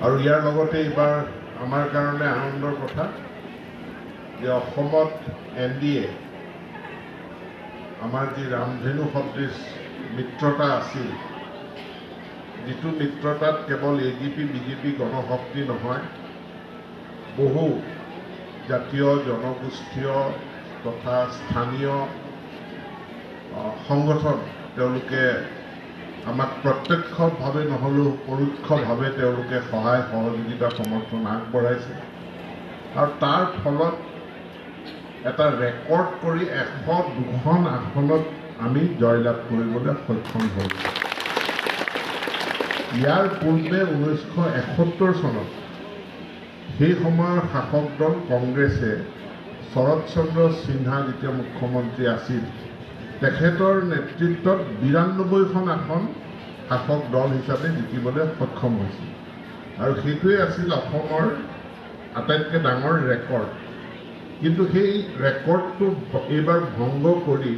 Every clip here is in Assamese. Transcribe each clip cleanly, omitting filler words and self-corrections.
আৰু ইয়াৰ লগতে এইবাৰ আমাৰ কাৰণে আনন্দৰ কথা যে অসমত NDA আমাৰ যি ৰামধেনু সদৃশ মিত্ৰতা আছিল, যিটো মিত্ৰতাত কেৱল AGP BJP গণশক্তি নহয়, বহু জাতীয় জনগোষ্ঠীয় তথা স্থানীয় সংগঠন তেওঁলোকে আমাক প্ৰত্যক্ষভাৱে নহ'লেও পৰোক্ষভাৱে তেওঁলোকে সহায় সহযোগিতা সমৰ্থন আগবঢ়াইছে আৰু তাৰ ফলত এটা ৰেকৰ্ড কৰি 102খন আসনত আমি জয়লাভ কৰিবলৈ সক্ষম হৈছোঁ। ইয়াৰ পূৰ্বে 1971 চনত সেই সময়ৰ শাসক দল কংগ্ৰেছে শৰৎ চন্দ্ৰ সিনহা যেতিয়া মুখ্যমন্ত্ৰী আছিল, তেখেতৰ নেতৃত্বত 92খন আসন শাসক দল হিচাপে জিকিবলৈ সক্ষম হৈছিল আৰু সেইটোৱে আছিল অসমৰ আটাইতকৈ ডাঙৰ ৰেকৰ্ড। কিন্তু সেই ৰেকৰ্ডটো এইবাৰ ভংগ কৰি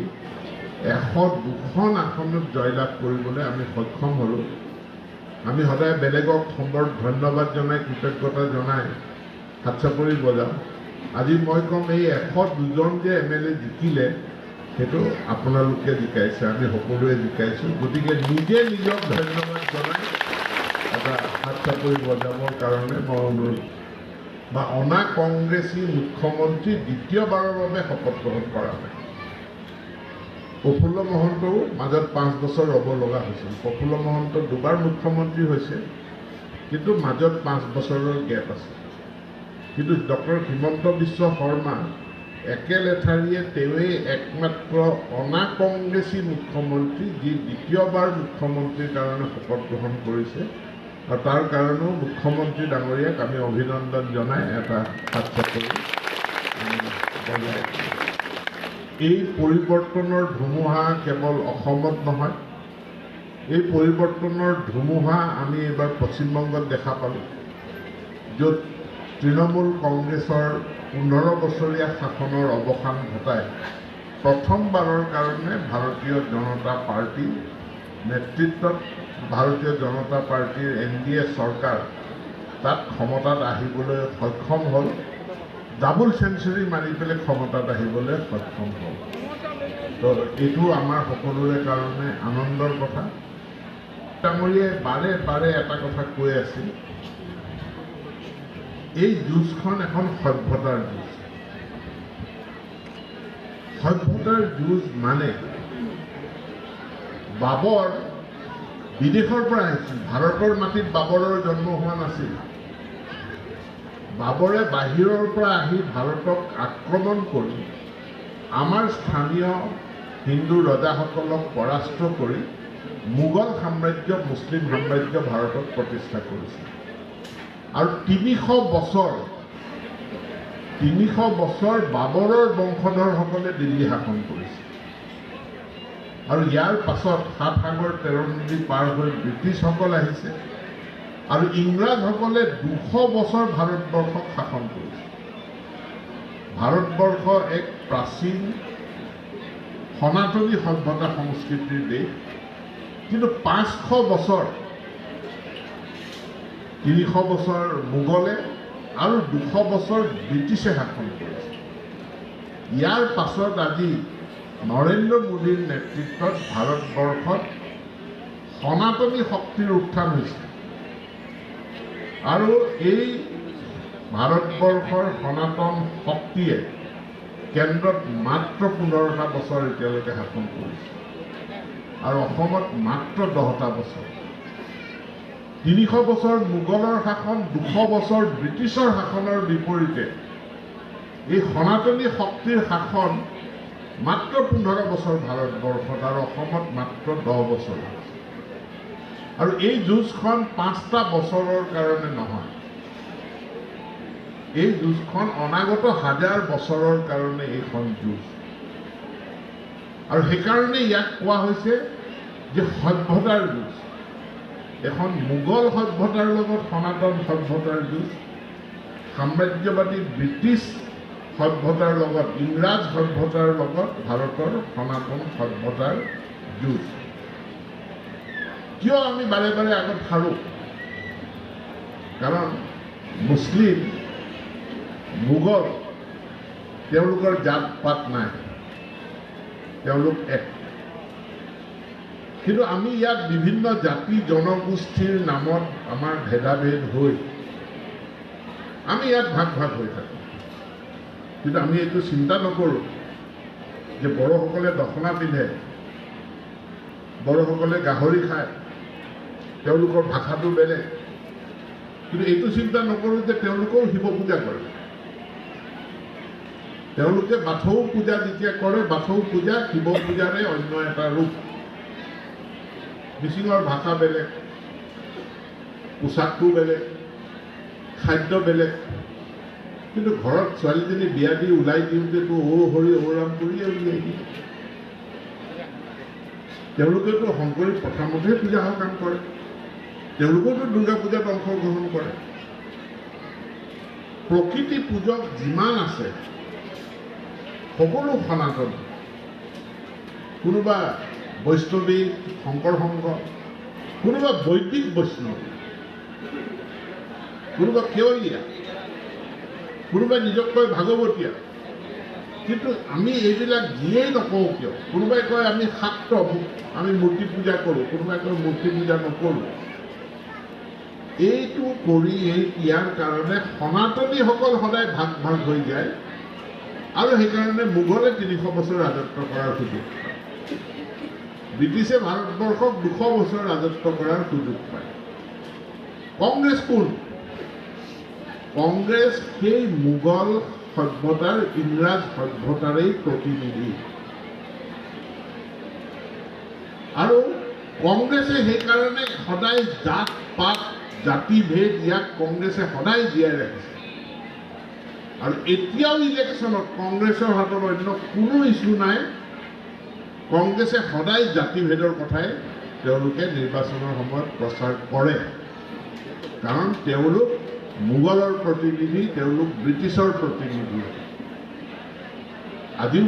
102খন আসনত জয়লাভ কৰিবলৈ আমি সক্ষম হ'লোঁ। আমি সদায় বেলেগক ধন্যবাদ জনাই কৃতজ্ঞতা জনাই হাত চাপৰি বজাওঁ। আজি মই ক'ম এই 102জন যে MLA জিকিলে সেইটো আপোনালোকে জিকাইছে, আমি সকলোৱে জিকাইছোঁ। গতিকে নিজে নিজক ধন্যবাদ জনাই এটা হাত চাপৰি বজাবৰ কাৰণে মই অনুৰোধ বা অনা কংগ্ৰেছী মুখ্যমন্ত্ৰী দ্বিতীয়বাৰৰ বাবে শপত গ্ৰহণ কৰা নাই। প্ৰফুল্ল মহন্তও মাজত 5 বছৰ ৰ'ব লগা হৈছিল। প্ৰফুল্ল মহন্ত দুবাৰ মুখ্যমন্ত্ৰী হৈছে, কিন্তু মাজত 5 বছৰৰ গেপ আছে। কিন্তু ডক্টৰ হিমন্ত বিশ্ব শৰ্মা একেলেঠাৰিয়ে তেওঁৱেই একমাত্ৰ অনা কংগ্ৰেছী মুখ্যমন্ত্ৰী যি দ্বিতীয়বাৰ মুখ্যমন্ত্ৰীৰ কাৰণে শপত গ্ৰহণ কৰিছে আৰু তাৰ কাৰণেও মুখ্যমন্ত্ৰী ডাঙৰীয়াক আমি অভিনন্দন জনাই এটা হাত চাপৰি বজাই। এই পৰিৱৰ্তনৰ ধুমুহা কেৱল অসমত নহয়, এই পৰিৱৰ্তনৰ ধুমুহা আমি এইবাৰ পশ্চিমবংগত দেখা পালোঁ, য'ত তৃণমূল কংগ্ৰেছৰ 15 বছৰীয়া শাসনৰ অৱসান ঘটাই প্ৰথমবাৰৰ কাৰণে ভাৰতীয় জনতা পাৰ্টি নেতৃত্বত ভাৰতীয় জনতা পাৰ্টিৰ NDA চৰকাৰ তাত ক্ষমতাত আহিবলৈ সক্ষম হ'ল। ডাবল চেঞ্চুৰী মাৰি পেলাই ক্ষমতাত আহিবলৈ সক্ষম হ'ল। তো এইটো আমাৰ সকলোৰে কাৰণে আনন্দৰ কথা। ডাঙৰীয়াই বাৰে বাৰে এটা কথা কৈ আছিল, এই যুঁজখন এখন সভ্যতাৰ যুঁজ। সভ্যতাৰ যুঁজ মানে বাবৰ বিদেশৰ পৰা আহিছিল, ভাৰতৰ মাটিত বাবৰৰ জন্ম হোৱা নাছিল। বাবৰে বাহিৰৰ পৰা আহি ভাৰতক আক্ৰমণ কৰি আমাৰ স্থানীয় হিন্দু ৰজাসকলক পৰাস্ত কৰি মোগল সাম্ৰাজ্য, মুছলিম সাম্ৰাজ্য ভাৰতত প্ৰতিষ্ঠা কৰিছিল। আৰু 300 বছৰ বাবৰৰ বংশধৰসকলে দিল্লী শাসন কৰিছিল। আৰু ইয়াৰ পাছত 7 সাগৰ 13 নদী পাৰ হৈ ব্ৰিটিছসকল আহিছে আৰু ইংৰাজসকলে 200 বছৰ ভাৰতবৰ্ষক শাসন কৰিছে। ভাৰতবৰ্ষ এক প্ৰাচীন সনাতনী সভ্যতা সংস্কৃতিৰ দেশ, কিন্তু 500 বছৰ 300 বছৰ মোগলে আৰু 200 বছৰ ব্ৰিটিছে শাসন কৰিছে। ইয়াৰ পাছত আজি নৰেন্দ্ৰ মোদীৰ নেতৃত্বত ভাৰতবৰ্ষত সনাতনী শক্তিৰ উত্থান হৈছে আৰু এই ভাৰতবৰ্ষৰ সনাতন শক্তিয়ে কেন্দ্ৰত মাত্ৰ 15টা বছৰ এতিয়ালৈকে শাসন কৰিছে আৰু অসমত মাত্ৰ 10টা বছৰ। 300 বছৰ মোগলৰ শাসন, 200 বছৰ ব্ৰিটিছৰ শাসনৰ বিপৰীতে এই সনাতনী শক্তিৰ শাসন মাত্ৰ 15 বছৰ ভাৰতবৰ্ষত আৰু অসমত মাত্ৰ 10 বছৰ। আৰু এই যুঁজখন 5টা বছৰৰ কাৰণে নহয়, এই যুঁজখন অনাগত 1000 বছৰৰ কাৰণে এইখন যুঁজ। আৰু সেইকাৰণে ইয়াক কোৱা হৈছে যে সভ্যতাৰ যুঁজ। এখন মোগল সভ্যতাৰ লগত সনাতন সভ্যতাৰ যুঁজ, সাম্ৰাজ্যবাদী ব্ৰিটিছ সভ্যতাৰ লগত ইংৰাজ সভ্যতাৰ লগত ভাৰতৰ সনাতন সভ্যতাৰ যুঁজ। কিয় আমি বাৰে বাৰে আগত হাৰোঁ? কাৰণ মুছলিম মোগল তেওঁলোকৰ জাত পাত নাই, তেওঁলোক এক। কিন্তু আমি ইয়াত বিভিন্ন জাতি জনগোষ্ঠীৰ নামত আমাৰ ভেদাভেদ হৈ আমি ইয়াত ভাগ ভাগ হৈ থাকোঁ। কিন্তু আমি এইটো চিন্তা নকৰোঁ যে বড়োসকলে দখনা পিন্ধে, বড়োসকলে গাহৰি খায়, তেওঁলোকৰ ভাষাটো বেলেগ। কিন্তু এইটো চিন্তা নকৰোঁ যে তেওঁলোকেও শিৱ পূজা কৰে। তেওঁলোকে বাথৌ পূজা যেতিয়া কৰে, বাথৌ পূজা শিৱ পূজাৰে অন্য এটা ৰূপ। মিচিঙৰ ভাষা বেলেগ, পোচাকটো বেলেগ, খাদ্য বেলেগ। কিন্তু ঘৰত ছোৱালীজনী বিয়া দি ওলাই দিওঁতেতো হৰি ৰাম কৰিয়ে উলিয়াই দিয়ে। তেওঁলোকেতো শংকৰী প্ৰথমতেই পূজা কাম কৰে, তেওঁলোকেতো দুৰ্গা পূজাত অংশগ্ৰহণ কৰে। প্ৰকৃতি পূজক যিমান আছে সকলো সনাতন। কোনোবা বৈষ্ণৱী শংকৰ সংঘ, কোনোবা বৈদিক বৈষ্ণৱ, কোনোবা কেৱলীয়া, কোনোবাই নিজক কয় ভাগৱতীয়া। কিন্তু আমি এইবিলাক যিয়েই নকওঁ কিয়, কোনোবাই কয় আমি শাক্ত, আমি মূৰ্তি পূজা কৰোঁ, কোনোবাই কয় মূৰ্তি পূজা নকৰোঁ। এইটো কৰি ইয়াৰ কাৰণে সনাতনীসকল সদায় ভাগ ভাগ হৈ যায়। আৰু সেইকাৰণে মোগলে ৩০০ বছৰ ৰাজত্ব কৰাৰ সুযোগ পায়, ব্ৰিটিছে ভাৰতবৰ্ষক ২০০ বছৰ ৰাজত্ব কৰাৰ সুযোগ পায়। কংগ্ৰেছ কোন? কংগ্ৰেছ সেই মোগল সভ্যতাৰ, ইংৰাজ সভ্যতাৰেই প্ৰতিনিধি। আৰু কংগ্ৰেছে সেইকাৰণে সদায় জাত পাত জাতিভেদ ইয়াক কংগ্ৰেছে সদায় জীয়াই ৰাখিছে। আৰু এতিয়াও ইলেকশ্যনত কংগ্ৰেছৰ হাতত অন্য কোনো ইছ্যু নাই। কংগ্ৰেছে সদায় জাতিভেদৰ কথাই তেওঁলোকে নিৰ্বাচনৰ সময়ত প্ৰচাৰ কৰে। কাৰণ তেওঁলোক মোগলৰ প্ৰতিনিধি, তেওঁলোক ব্ৰিটিছৰ প্ৰতিনিধি। আজিও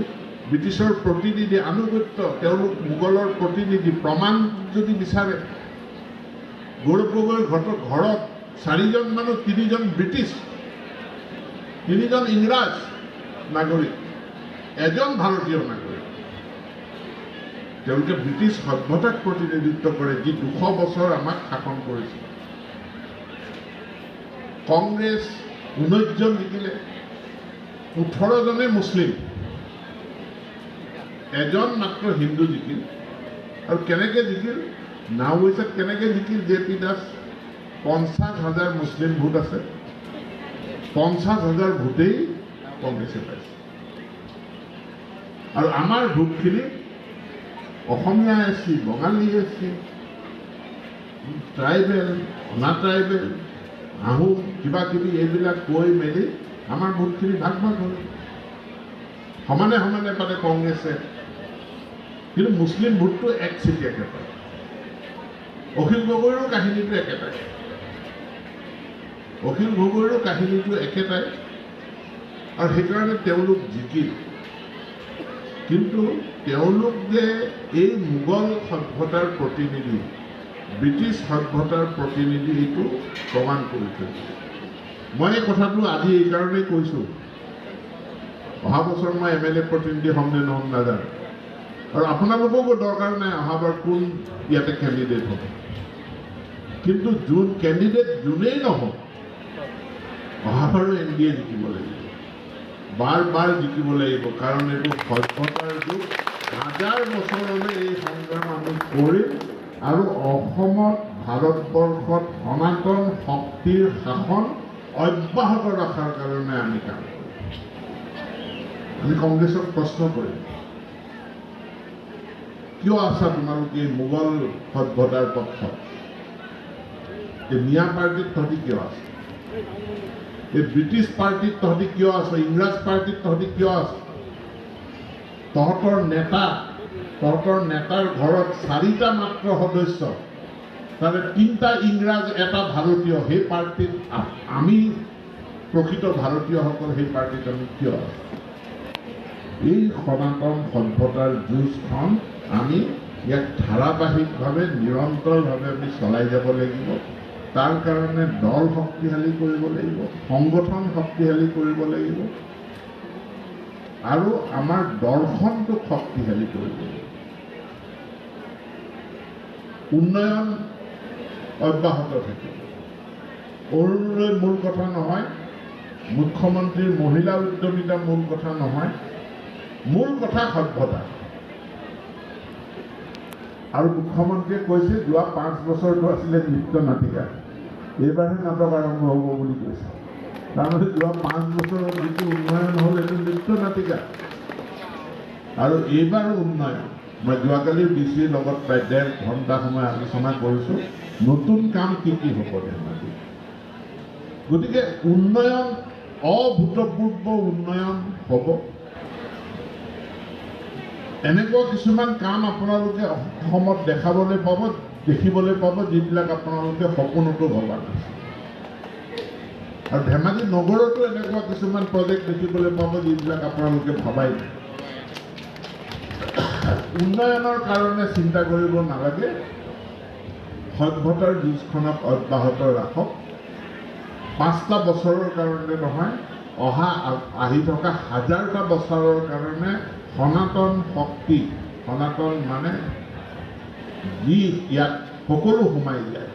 ব্ৰিটিছৰ প্ৰতিনিধি আনুগত্য, তেওঁলোক মোগলৰ প্ৰতিনিধি। প্ৰমাণ যদি বিচাৰে, গৌৰৱ গগৈৰ ঘৰত ৪জন মানুহ, ৩জন ব্ৰিটিছ, ৩জন ইংৰাজ নাগৰিক, এজন ভাৰতীয় নাগৰিক। তেওঁলোকে ব্ৰিটিছ সভ্যতাক প্ৰতিনিধিত্ব কৰে, যি ২০০ বছৰ আমাক শাসন কৰিছিল। কংগ্ৰেছ ১৯জন জিকিলে, ১৮জনে মুছলিম, এজন মাত্ৰ হিন্দু জিকিল। আৰু কেনেকৈ জিকিল? নাওবৈচাত কেনেকৈ জিকিল? জে পি দাস ৫০,০০০ মুছলিম ভোট আছে, ৫০,০০০ ভোটেই কংগ্ৰেছে পাইছে। আৰু আমাৰ ভোটখিনি অসমীয়া এছ চি, বঙালী এছ চি, ট্ৰাইবেল, অনা ট্ৰাইবেল, আহোম, কিবা কিবি এইবিলাক কৈ মেলি আমাৰ ভোটখিনি ভাগ ভাগ হ'ল। সমানে সমানে পালে কংগ্ৰেছে। কিন্তু মুছলিম ভোটটো একচেটিয়াকৈ পায়। অখিল গগৈৰো কাহিনীটো একেটাই, অখিল গগৈৰো কাহিনীটো একেটাই। আৰু সেইকাৰণে তেওঁলোক জিকিল। কিন্তু তেওঁলোক যে এই মোগল সভ্যতাৰ প্ৰতিনিধি, ব্ৰিটিছ সভ্যতাৰ প্ৰতিনিধি, এইটো প্ৰমাণ কৰি থৈছে। মই এই কথাটো আজি এইকাৰণেই কৈছোঁ, অহা বছৰ মই MLA প্ৰতিনিধি হ'ম নে নহ'ম নাজানো। আৰু আপোনালোককো দৰকাৰ নাই অহাবাৰ কোন ইয়াতে কেণ্ডিডেট হ'ব। কিন্তু যোন কেণ্ডিডেট যোনেই নহওক, অহাবাৰো NDA জিকিব লাগিব, বাৰ বাৰ জিকিব লাগিব। কাৰণ এইটো সভ্যতাৰ যুগ। ১০০০ বছৰলৈ এই সংগ্ৰাম আমি কৰিম। আৰু অসমত, ভাৰতবৰ্ষত সনাতন শক্তিৰ শাসন অব্যাহত ৰখাৰ কাৰণে আমি কাম কৰিম। আমি কংগ্ৰেছক প্ৰশ্ন কৰিম, কিয় আছা তোমালোকে এই মোগল সভ্যতাৰ পক্ষত? এই মিয়া পাৰ্টিত তহঁতি কিয় আছে? এই ব্ৰিটিছ পাৰ্টিত তহঁতি কিয় আছ? ইংৰাজ পাৰ্টিত তহঁতি কিয় আছ? তহঁতৰ নেতাৰ ঘৰত ৪টা মাত্ৰ সদস্য, তাৰে ৩টা ইংৰাজ, এটা ভাৰতীয়। সেই পাৰ্টিত আমি প্ৰকৃত ভাৰতীয়সকল সেই পাৰ্টিত আমি কিয় আছো? এই সনাতন সভ্যতাৰ যুঁজখন আমি ইয়াক ধাৰাবাহিকভাৱে, নিৰন্তৰভাৱে আমি চলাই যাব লাগিব। তাৰ কাৰণে দল শক্তিশালী কৰিব লাগিব, সংগঠন শক্তিশালী কৰিব লাগিব আৰু আমাৰ দৰ্শনটোক শক্তিশালী কৰিব লাগিব। উন্নয়ন অব্যাহত থাকিব। অৰুণোদয় মূল কথা নহয়, মুখ্যমন্ত্ৰীৰ মহিলা উদ্যমিতা মূল কথা নহয়, মূল কথা সভ্যতা। আৰু মুখ্যমন্ত্ৰীয়ে কৈছে যোৱা 5 বছৰটো আছিলে নৃত্য নাটিকা, এইবাৰহে নাটক আৰম্ভ হ'ব বুলি কৈছে। তাৰমানে যোৱা 5 বছৰত যিটো উন্নয়ন হ'ল এইটো নৃত্য নাটিকা। আৰু এইবাৰো উন্নয়ন। মই যোৱাকালি ডিচিৰ লগত প্ৰায় 1.5 ঘণ্টা সময় আলোচনা কৰিছোঁ, নতুন কাম কি কি হ'ব ধেমাজি। গতিকে উন্নয়ন, অভূতপূৰ্ব উন্নয়ন হ'ব। এনেকুৱা কিছুমান কাম আপোনালোকে অসমত দেখিবলৈ পাব যিবিলাক আপোনালোকে সপোনতো ভবা নাছিল। আৰু ধেমাজি নগৰতো এনেকুৱা কিছুমান প্ৰজেক্ট দেখিবলৈ পাব যিবিলাক আপোনালোকে ভবাই নাই। উন্নয়নৰ কাৰণে চিন্তা কৰিব নালাগে, সভ্যতাৰ যুঁজখনক অব্যাহত ৰাখক। 5টা বছৰৰ কাৰণে নহয়, আহি থকা 1000টা বছৰৰ কাৰণে সনাতন শক্তি, সনাতন মানে যি ইয়াত সকলো সোমাই যায়।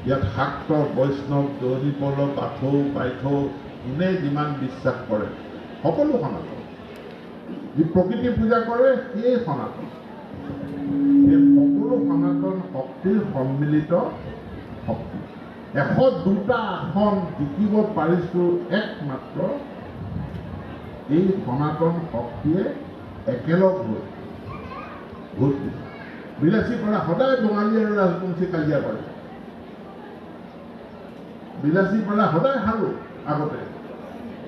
ইয়াত শাক্ত, বৈষ্ণৱ, দৌৰিপল, বাথৌ, বাইথৌ, যোনে যিমান বিশ্বাস কৰে সকলো সনাতন। যি প্ৰকৃতি পূজা কৰে সেই সনাতন। এই সকলো সনাতন শক্তিৰ সন্মিলিত শক্তি। 102টা আসন জিকিব পাৰিছোঁ একমাত্ৰ এই সনাতন শক্তিয়ে একেলগ হৈ ভোট দিছে। বিলাসীপাৰা সদায় বঙালী আৰু ৰাজবংশী কাজিয়া কৰে। বিলাসীপাৰা সদায় হাৰো আগতে।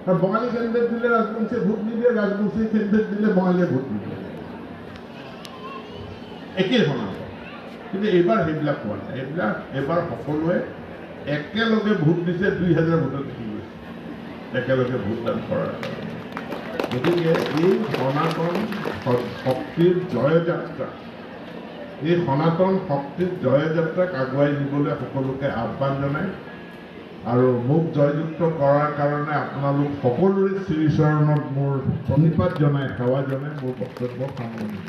আৰু বঙালী কেন্দ্ৰত দিলে ৰাজবংশীয়ে ভোট নিদিয়ে, ৰাজবংশী কেন্দ্ৰত দিলে বঙালীয়ে ভোট নিদিয়ে। একেই সনাতন। কিন্তু এইবাৰ সেইবিলাক হোৱা নাই। এইবাৰ সকলোৱে একেলগে ভোট দিছে, 2000 ভোটত জিকি গৈছে একেলগে ভোটদান কৰাৰ কাৰণে। গতিকে এই সনাতন শক্তিৰ জয়যাত্ৰা, এই সনাতন শক্তিৰ জয়যাত্ৰাক আগুৱাই নিবলৈ সকলোকে আহ্বান জনাই আৰু মোক জয়যুক্ত কৰাৰ কাৰণে আপোনালোক সকলোৰে শ্ৰীচৰণত মোৰ প্ৰণিপাত জনাই, সেৱা জনাই মোৰ বক্তব্য সামৰণি।